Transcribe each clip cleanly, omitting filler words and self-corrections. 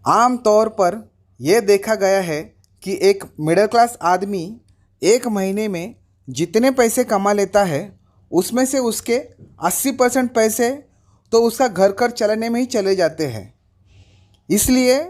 आम तौर पर यह देखा गया है कि एक मिडिल क्लास आदमी एक महीने में जितने पैसे कमा लेता है उसमें से उसके 80% पैसे तो उसका घर खर्च चलाने में ही चले जाते हैं। इसलिए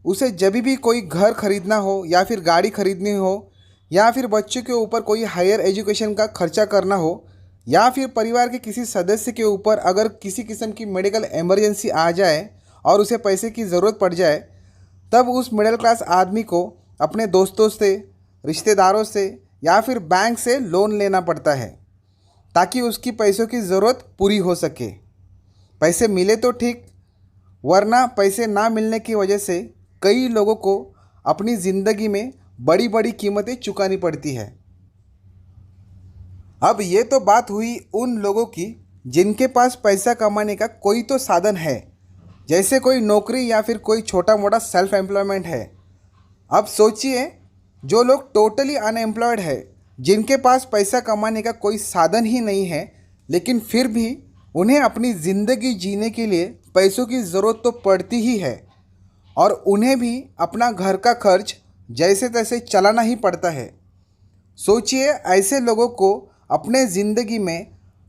उसे जब भी कोई घर खरीदना हो या फिर गाड़ी खरीदनी हो या फिर बच्चों के ऊपर कोई हायर एजुकेशन का खर्चा करना हो या फिर परिवार के किसी सदस्य के ऊपर अगर किसी किस्म की मेडिकल इमरजेंसी आ जाए और उसे पैसे की ज़रूरत पड़ जाए, तब उस मिडिल क्लास आदमी को अपने दोस्तों से, रिश्तेदारों से या फिर बैंक से लोन लेना पड़ता है ताकि उसकी पैसों की ज़रूरत पूरी हो सके। पैसे मिले तो ठीक, वरना पैसे ना मिलने की वजह से कई लोगों को अपनी ज़िंदगी में बड़ी बड़ी कीमतें चुकानी पड़ती है। अब ये तो बात हुई उन लोगों की जिनके पास पैसा कमाने का कोई तो साधन है, जैसे कोई नौकरी या फिर कोई छोटा मोटा सेल्फ एम्प्लॉयमेंट है। अब सोचिए, जो लोग टोटली अनएम्प्लॉयड है, जिनके पास पैसा कमाने का कोई साधन ही नहीं है, लेकिन फिर भी उन्हें अपनी ज़िंदगी जीने के लिए पैसों की ज़रूरत तो पड़ती ही है और उन्हें भी अपना घर का खर्च जैसे तैसे चलाना ही पड़ता है। सोचिए, ऐसे लोगों को अपने ज़िंदगी में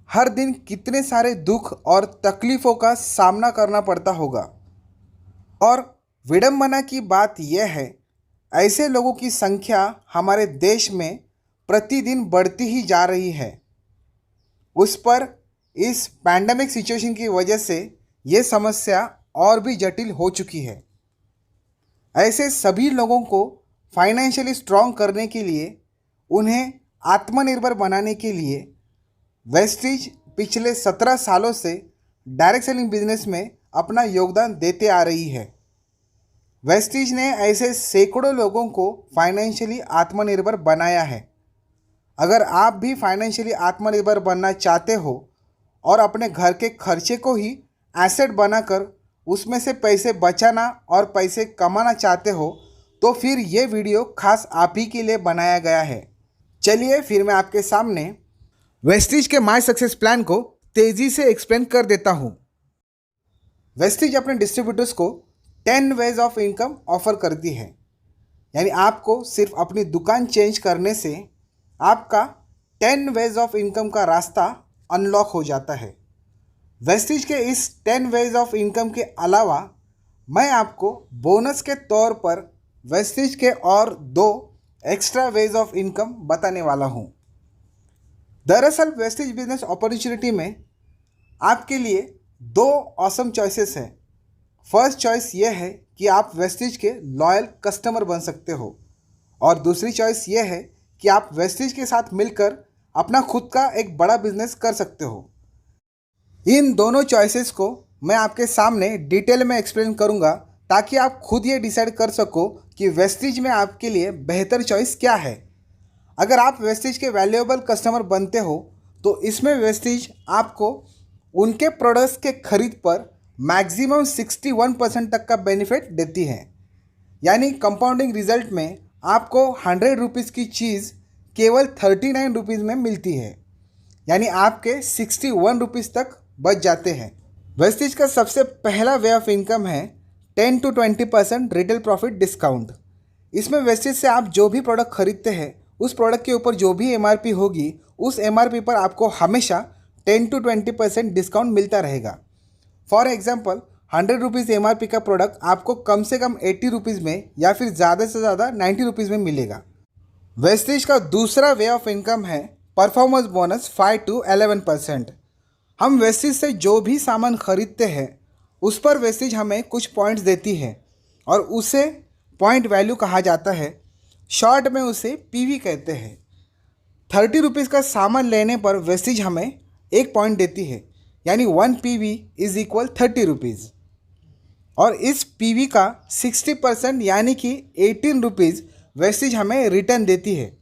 हर दिन कितने सारे दुख और तकलीफ़ों का सामना करना पड़ता होगा। और विडंबना की बात यह है, ऐसे लोगों की संख्या हमारे देश में प्रतिदिन बढ़ती ही जा रही है। उस पर इस पैंडमिक सिचुएशन की वजह से ये समस्या और भी जटिल हो चुकी है। ऐसे सभी लोगों को फाइनेंशियली स्ट्रॉन्ग करने के लिए, उन्हें आत्मनिर्भर बनाने के लिए वेस्टीज पिछले 17 सालों से डायरेक्ट सेलिंग बिजनेस में अपना योगदान देते आ रही है। वेस्टीज ने ऐसे सैकड़ों लोगों को फाइनेंशियली आत्मनिर्भर बनाया है। अगर आप भी फाइनेंशियली आत्मनिर्भर बनना चाहते हो और अपने घर के खर्चे को ही एसेट बनाकर उसमें से पैसे बचाना और पैसे कमाना चाहते हो, तो फिर ये वीडियो खास आप ही के लिए बनाया गया है। चलिए फिर मैं आपके सामने वेस्टीज के माई सक्सेस प्लान को तेज़ी से एक्सप्लेन कर देता हूँ। वेस्टीज अपने डिस्ट्रीब्यूटर्स को 10 वेज ऑफ इनकम ऑफर करती है, यानी आपको सिर्फ अपनी दुकान चेंज करने से आपका 10 वेज ऑफ इनकम का रास्ता अनलॉक हो जाता है। वेस्टीज के इस 10 वेज ऑफ इनकम के अलावा मैं आपको बोनस के तौर पर वेस्टीज के और 2 एक्स्ट्रा वेज ऑफ इनकम बताने वाला हूँ। दरअसल वेस्टीज बिजनेस अपॉर्चुनिटी में आपके लिए 2 ऑसम चॉइसेस हैं। फर्स्ट चॉइस ये है कि आप वेस्टीज के लॉयल कस्टमर बन सकते हो और दूसरी चॉइस ये है कि आप वेस्टीज के साथ मिलकर अपना खुद का एक बड़ा बिजनेस कर सकते हो। इन दोनों चॉइसेस को मैं आपके सामने डिटेल में एक्सप्लेन करूंगा ताकि आप खुद ये डिसाइड कर सको कि वेस्टीज में आपके लिए बेहतर चॉइस क्या है। अगर आप वेस्टीज के वैल्यूएबल कस्टमर बनते हो तो इसमें वेस्टीज आपको उनके प्रोडक्ट्स के खरीद पर मैक्सिमम 61% तक का बेनिफिट देती है। यानी कंपाउंडिंग रिजल्ट में आपको 100 रुपीज़ की चीज़ केवल 39 रुपीज़ में मिलती है, यानी आपके 61 रुपीज़ तक बच जाते हैं। वेस्टीज का सबसे पहला वे ऑफ इनकम है 10 to 20% रिटेल प्रॉफिट डिस्काउंट। इसमें वेस्टीज से आप जो भी प्रोडक्ट खरीदते हैं उस प्रोडक्ट के ऊपर जो भी MRP होगी, उस MRP पर आपको हमेशा 10 to 20% डिस्काउंट मिलता रहेगा। फॉर एग्जाम्पल 100 रुपीज़ MRP का प्रोडक्ट आपको कम से कम 80 रुपीज़ में या फिर ज़्यादा से ज़्यादा 90 रुपीज़ में मिलेगा। वेस्टीज का दूसरा वे ऑफ इनकम है परफॉर्मेंस बोनस 5 to 11%। हम वेस्टीज से जो भी सामान खरीदते हैं उस पर वेस्टीज हमें कुछ पॉइंट्स देती है और उसे पॉइंट वैल्यू कहा जाता है। शॉर्ट में उसे PV कहते हैं। 30 रुपीज़ का सामान लेने पर वेस्टीज हमें 1 पॉइंट देती है, यानी 1 PV इज इक्वल 30 रुपीज़। और इस PV का 60% यानी कि 18 रुपीज़ वेस्टीज हमें रिटर्न देती है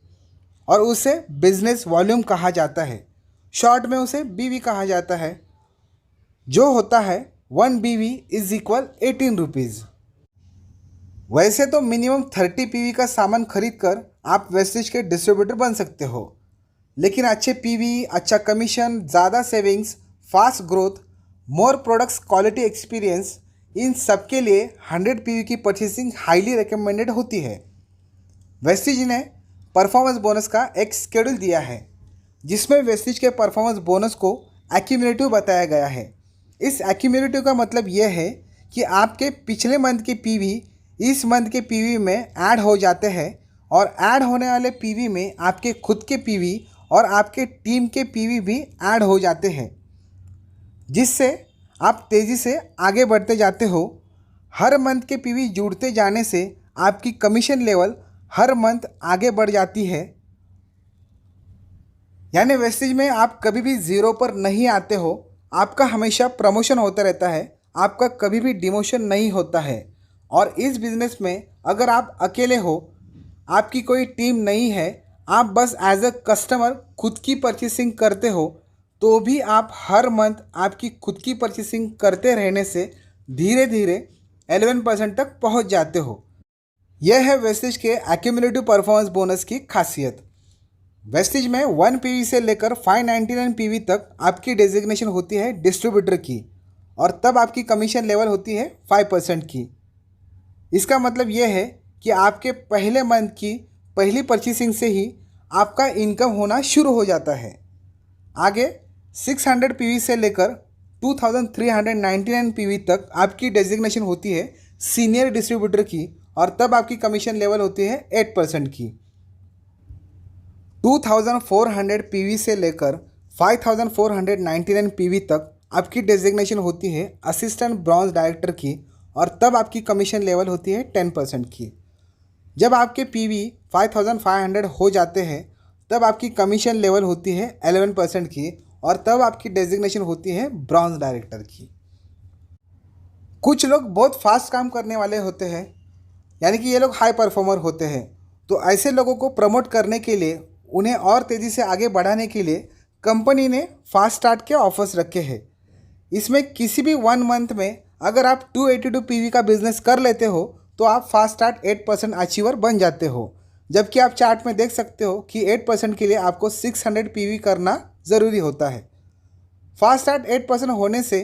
और उसे बिजनेस वॉल्यूम कहा जाता है। शॉर्ट में उसे BV कहा जाता है, जो होता है 1 BV इज इक्वल 18 रुपीज़। वैसे तो मिनिमम 30 PV का सामान खरीद कर आप वेस्टीज के डिस्ट्रीब्यूटर बन सकते हो, लेकिन अच्छे PV, अच्छा कमीशन, ज़्यादा savings, fast growth, more products, quality experience, इन सब के लिए 100 पीवी की परचेसिंग हाईली रिकमेंडेड होती है। वेस्टिज ने परफॉर्मेंस बोनस का एक शेड्यूल दिया है जिसमें वेस्टिज के परफॉर्मेंस बोनस को एक्यूमुलेटिव बताया गया है। इस एक्यूमुलेटिव का मतलब यह है कि आपके पिछले मंथ के पीवी इस मंथ के पीवी में ऐड हो जाते हैं और ऐड होने वाले पीवी में आपके खुद के पीवी और आपके टीम के पीवी भी ऐड हो जाते हैं, जिससे आप तेज़ी से आगे बढ़ते जाते हो। हर मंथ के पीवी जुड़ते जाने से आपकी कमीशन लेवल हर मंथ आगे बढ़ जाती है। यानी वेस्टिज में आप कभी भी ज़ीरो पर नहीं आते हो, आपका हमेशा प्रमोशन होता रहता है, आपका कभी भी डिमोशन नहीं होता है। और इस बिज़नेस में अगर आप अकेले हो, आपकी कोई टीम नहीं है, आप बस एज अ कस्टमर खुद की परचेसिंग करते हो, तो भी आप हर मंथ आपकी खुद की परचेसिंग करते रहने से धीरे धीरे 11% तक पहुंच जाते हो। यह है वेस्टिज के एक्यूमुलेटिव परफॉर्मेंस बोनस की खासियत। वेस्टिज में 1 पीवी से लेकर 599 पीवी तक आपकी डेजिग्नेशन होती है डिस्ट्रीब्यूटर की, और तब आपकी कमीशन लेवल होती है 5% की। इसका मतलब यह है कि आपके पहले मंथ की पहली परचेसिंग से ही आपका इनकम होना शुरू हो जाता है। आगे 600 पीवी से लेकर 2399 पीवी तक आपकी डेजिग्नेशन होती है सीनियर डिस्ट्रीब्यूटर की, और तब आपकी कमीशन लेवल होती है 8% की। 2400 पीवी से लेकर 5499 पीवी तक आपकी डेजिग्नेशन होती है असिस्टेंट ब्रॉन्ज डायरेक्टर की, और तब आपकी कमीशन लेवल होती है 10% की। जब आपके पीवी 5500 हो जाते हैं तब आपकी कमीशन लेवल होती है 11% की, और तब आपकी डेजिग्नेशन होती है ब्रॉन्ज डायरेक्टर की। कुछ लोग बहुत फास्ट काम करने वाले होते हैं, यानी कि ये लोग हाई परफॉर्मर होते हैं, तो ऐसे लोगों को प्रमोट करने के लिए, उन्हें और तेज़ी से आगे बढ़ाने के लिए कंपनी ने फास्ट स्टार्ट के ऑफर्स रखे हैं। इसमें किसी भी 1 मंथ में अगर आप 282 पीवी का बिजनेस कर लेते हो तो आप फास्ट स्टार्ट 8% अचीवर बन जाते हो, जबकि आप चार्ट में देख सकते हो कि 8% के लिए आपको 600 पीवी करना ज़रूरी होता है। फास्ट स्टार्ट 8% होने से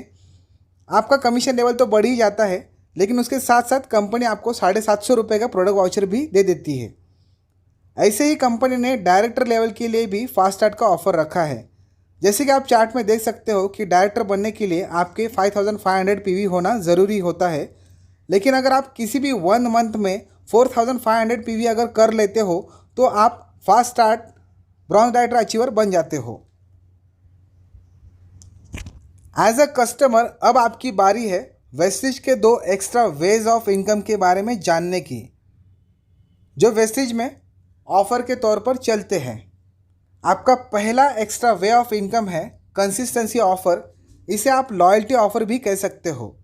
आपका कमीशन लेवल तो बढ़ ही जाता है, लेकिन उसके साथ साथ कंपनी आपको 750 रुपये का प्रोडक्ट वाउचर भी दे देती है। ऐसे ही कंपनी ने डायरेक्टर लेवल के लिए भी फास्ट स्टार्ट का ऑफर रखा है। जैसे कि आप चार्ट में देख सकते हो कि डायरेक्टर बनने के लिए आपके 5500 पीवी होना ज़रूरी होता है, लेकिन अगर आप किसी भी 1 मंथ में 4500 पीवी अगर कर लेते हो तो आप fast start bronze director achiever बन जाते हो। एज अ कस्टमर अब आपकी बारी है वेस्टिज के 2 एक्स्ट्रा वेज ऑफ इनकम के बारे में जानने की, जो वेस्टिज में ऑफ़र के तौर पर चलते हैं। आपका पहला एक्स्ट्रा वे ऑफ इनकम है कंसिस्टेंसी ऑफ़र। इसे आप लॉयल्टी ऑफ़र भी कह सकते हो।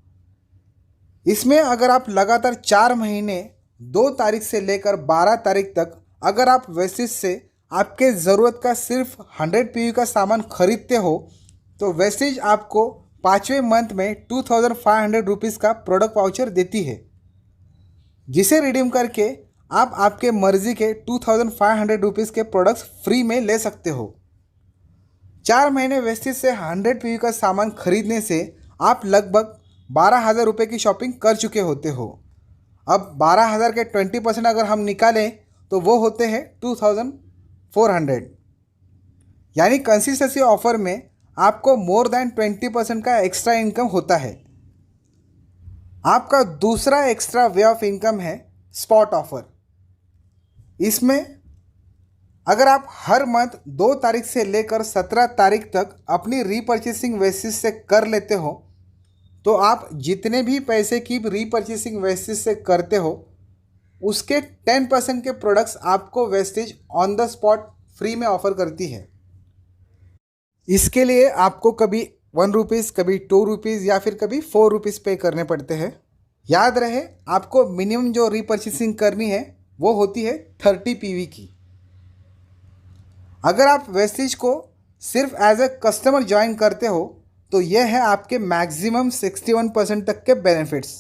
इसमें अगर आप लगातार 4 महीने 2 तारीख से लेकर 12 तारीख तक अगर आप वेस्टिज से आपके ज़रूरत का सिर्फ 100 पीवी का सामान खरीदते हो तो वेस्टिज आपको 5वें मंथ में 2500 रुपीज़ का प्रोडक्ट वाउचर देती है, जिसे रिडीम करके आप आपके मर्ज़ी के 2500 रुपीज़ के प्रोडक्ट्स फ्री में ले सकते हो। 4 महीने वेस्टिज से 100 पीवी का सामान खरीदने से आप लगभग 12,000 रुपये की शॉपिंग कर चुके होते हो। अब 12,000 के 20% अगर हम निकालें तो वो होते हैं 2,400। यानी कंसिस्टेंसी ऑफर में आपको मोर देन 20% का एक्स्ट्रा इनकम होता है। आपका दूसरा एक्स्ट्रा वे ऑफ इनकम है स्पॉट ऑफर। इसमें अगर आप हर मंथ 2 तारीख से लेकर 17 तारीख तक अपनी रीपर्चेसिंग वेसिस से कर लेते हो तो आप जितने भी पैसे की रीपर्चेसिंग वेस्टिज से करते हो उसके 10% के प्रोडक्ट्स आपको Vestige on the spot free में ऑफ़र करती है। इसके लिए आपको कभी 1 रुपीज़, कभी 2 रुपीज़ या फिर कभी 4 रुपीज़ पे करने पड़ते हैं। याद रहे आपको मिनिमम जो रीपर्चेसिंग करनी है वो होती है 30 पीवी की। अगर आप वेस्टिज को सिर्फ एज अ कस्टमर ज्वाइन करते हो तो यह है आपके मैक्सिमम 61% तक के बेनिफिट्स।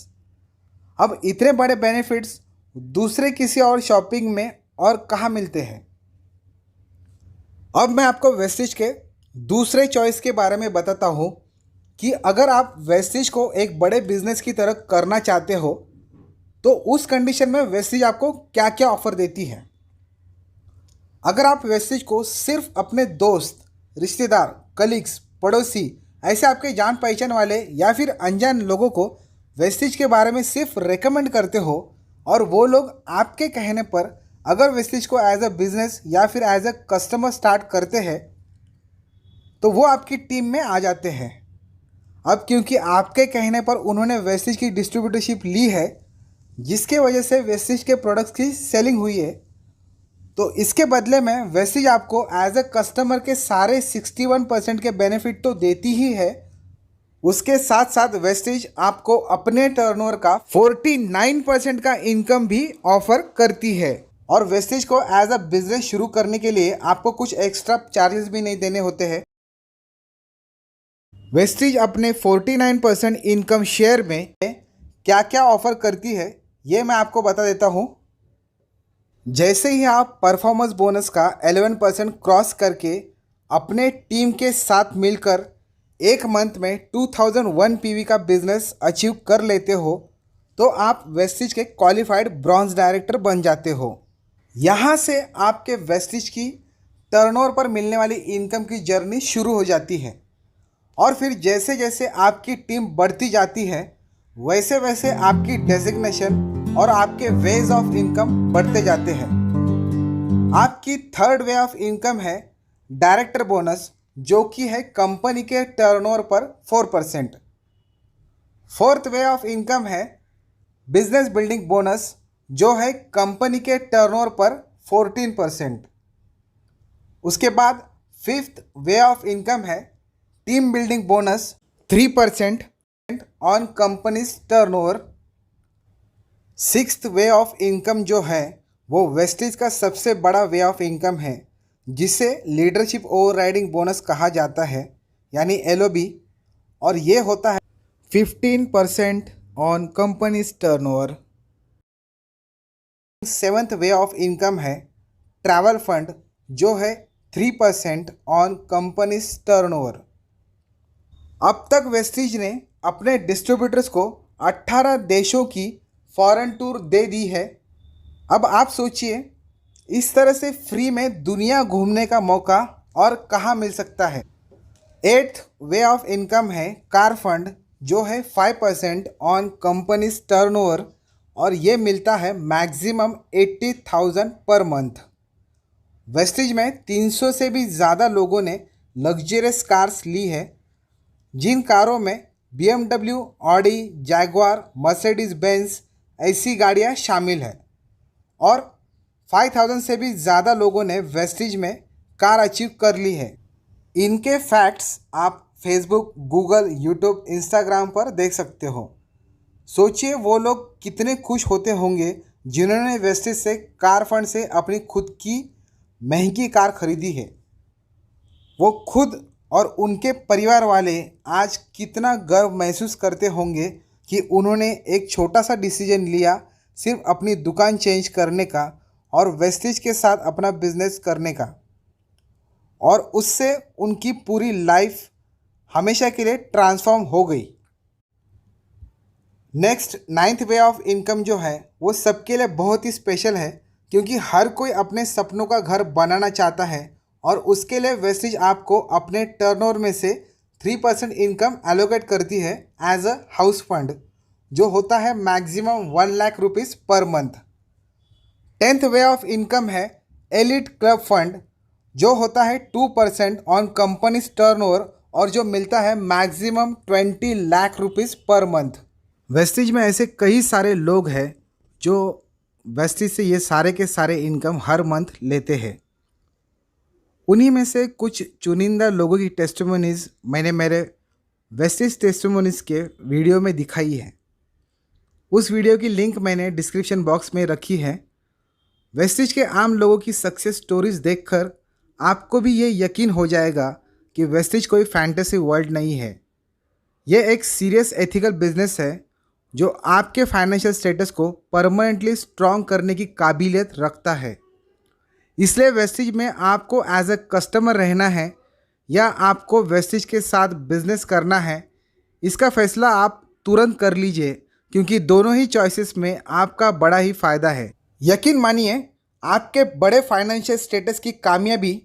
अब इतने बड़े बेनिफिट्स दूसरे किसी और शॉपिंग में और कहाँ मिलते हैं। अब मैं आपको वेस्टिज के दूसरे चॉइस के बारे में बताता हूँ, कि अगर आप वेस्टिज को एक बड़े बिजनेस की तरह करना चाहते हो तो उस कंडीशन में वेस्टिज आपको क्या क्या ऑफर देती है। अगर आप वेस्टिज को सिर्फ अपने दोस्त, रिश्तेदार, कलीग्स, पड़ोसी, ऐसे आपके जान पहचान वाले या फिर अनजान लोगों को वेस्टिज के बारे में सिर्फ रेकमेंड करते हो और वो लोग आपके कहने पर अगर वेस्टिज को एज अ बिजनेस या फिर एज अ कस्टमर स्टार्ट करते हैं तो वो आपकी टीम में आ जाते हैं। अब क्योंकि आपके कहने पर उन्होंने वेस्टिज की डिस्ट्रीब्यूटरशिप ली है जिसके वजह से वेस्टिज के प्रोडक्ट्स की सेलिंग हुई है, तो इसके बदले में वेस्टिज आपको एज अ कस्टमर के सारे 61% के बेनिफिट तो देती ही है, उसके साथ साथ वेस्टिज आपको अपने टर्नओवर का 49% का इनकम भी ऑफर करती है। और वेस्टिज को एज अ बिजनेस शुरू करने के लिए आपको कुछ एक्स्ट्रा चार्जेस भी नहीं देने होते हैं। वेस्टिज अपने 49% इनकम शेयर में क्या क्या ऑफर करती है ये मैं आपको बता देता हूँ। जैसे ही आप परफॉर्मेंस बोनस का 11% क्रॉस करके अपने टीम के साथ मिलकर एक मंथ में 2001 पीवी का बिजनेस अचीव कर लेते हो तो आप वेस्टिज के क्वालिफाइड ब्रॉन्ज डायरेक्टर बन जाते हो। यहाँ से आपके वेस्टिज की टर्नओवर पर मिलने वाली इनकम की जर्नी शुरू हो जाती है और फिर जैसे जैसे आपकी टीम बढ़ती जाती है वैसे वैसे आपकी डेजिग्नेशन और आपके वेज ऑफ इनकम बढ़ते जाते हैं। आपकी थर्ड वे ऑफ इनकम है डायरेक्टर बोनस, जो कि है कंपनी के टर्नओवर पर 4%। फोर्थ वे ऑफ इनकम है बिजनेस बिल्डिंग बोनस, जो है कंपनी के टर्नओवर पर 14%। उसके बाद फिफ्थ वे ऑफ इनकम है team building bonus 3% on companies turnover. Sixth way of income जो है वो वेस्टिज का सबसे बड़ा वे ऑफ इनकम है जिसे लीडरशिप ओवरराइडिंग बोनस कहा जाता है, यानी LOB, और ये होता है 15% on companies turnover. Seventh way of income है ट्रैवल फंड, जो है 3% ऑन कंपनीज टर्नओवर। अब तक वेस्टिज ने अपने डिस्ट्रीब्यूटर्स को 18 देशों की फॉरेन टूर दे दी है। अब आप सोचिए इस तरह से फ्री में दुनिया घूमने का मौका और कहाँ मिल सकता है। एट्थ वे ऑफ इनकम है कार फंड, जो है 5% ऑन कंपनीज टर्नओवर और ये मिलता है मैक्सिमम 80,000 पर मंथ। वेस्टिज में 300 से भी ज़्यादा लोगों ने लग्जरियस कार्स ली है, जिन कारों में BMW, Audi, Jaguar, Mercedes Benz ऐसी गाड़ियाँ शामिल हैं और 5,000 से भी ज़्यादा लोगों ने वेस्टिज में कार अचीव कर ली है। इनके फैक्ट्स आप फेसबुक, गूगल, यूट्यूब, इंस्टाग्राम पर देख सकते हो। सोचिए वो लोग कितने खुश होते होंगे जिन्होंने वेस्टिज से कार फंड से अपनी खुद की महंगी कार खरीदी है। वो खुद और उनके परिवार वाले आज कितना गर्व महसूस करते होंगे कि उन्होंने एक छोटा सा डिसीजन लिया सिर्फ अपनी दुकान चेंज करने का और वेस्टिज के साथ अपना बिजनेस करने का, और उससे उनकी पूरी लाइफ हमेशा के लिए ट्रांसफॉर्म हो गई। Next ninth way of income जो है वो सबके लिए बहुत ही स्पेशल है, क्योंकि हर कोई अपने सपनों का घर बनाना चाहता है और उसके लिए वेस्टिज आपको अपने टर्नओवर में से 3% इनकम एलोकेट करती है एज अ हाउस फंड, जो होता है maximum 1 lakh rupees per month. 10th way of income है एलिट क्लब फंड, जो होता है 2% ऑन कंपनीज टर्नओवर और जो मिलता है maximum 20 lakh rupees per month. Vestige में ऐसे कई सारे लोग हैं जो वेस्टिज से ये सारे के सारे इनकम हर मंथ लेते हैं। उन्हीं में से कुछ चुनिंदा लोगों की टेस्टिमोनीज़ मैंने मेरे वेस्टिज टेस्टिमोनीज़ के वीडियो में दिखाई है। उस वीडियो की लिंक मैंने डिस्क्रिप्शन बॉक्स में रखी है। वेस्टिज के आम लोगों की सक्सेस स्टोरीज देखकर आपको भी ये यकीन हो जाएगा कि वेस्टिज कोई फैंटेसी वर्ल्ड नहीं है। ये एक सीरियस एथिकल बिजनेस है जो आपके फाइनेंशियल स्टेटस को परमानेंटली स्ट्रॉन्ग करने की काबिलियत रखता है। इसलिए वेस्टिज में आपको एज अ कस्टमर रहना है या आपको वेस्टिज के साथ बिजनेस करना है, इसका फैसला आप तुरंत कर लीजिए, क्योंकि दोनों ही चॉइसेस में आपका बड़ा ही फ़ायदा है। यकीन मानिए, आपके बड़े फाइनेंशियल स्टेटस की कामयाबी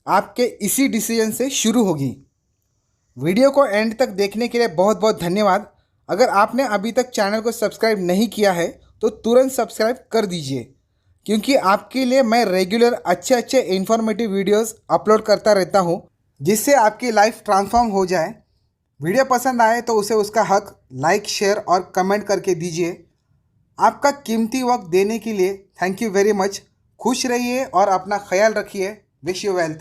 आपके इसी डिसीजन से शुरू होगी। वीडियो को एंड तक देखने के लिए बहुत बहुत धन्यवाद। अगर आपने अभी तक चैनल को सब्सक्राइब नहीं किया है तो तुरंत सब्सक्राइब कर दीजिए, क्योंकि आपके लिए मैं रेगुलर अच्छे अच्छे इन्फॉर्मेटिव वीडियोस अपलोड करता रहता हूं, जिससे आपकी लाइफ ट्रांसफॉर्म हो जाए। वीडियो पसंद आए तो उसे उसका हक लाइक, शेयर और कमेंट करके दीजिए। आपका कीमती वक्त देने के लिए थैंक यू वेरी मच। खुश रहिए और अपना ख्याल रखिए। Wish you wealth.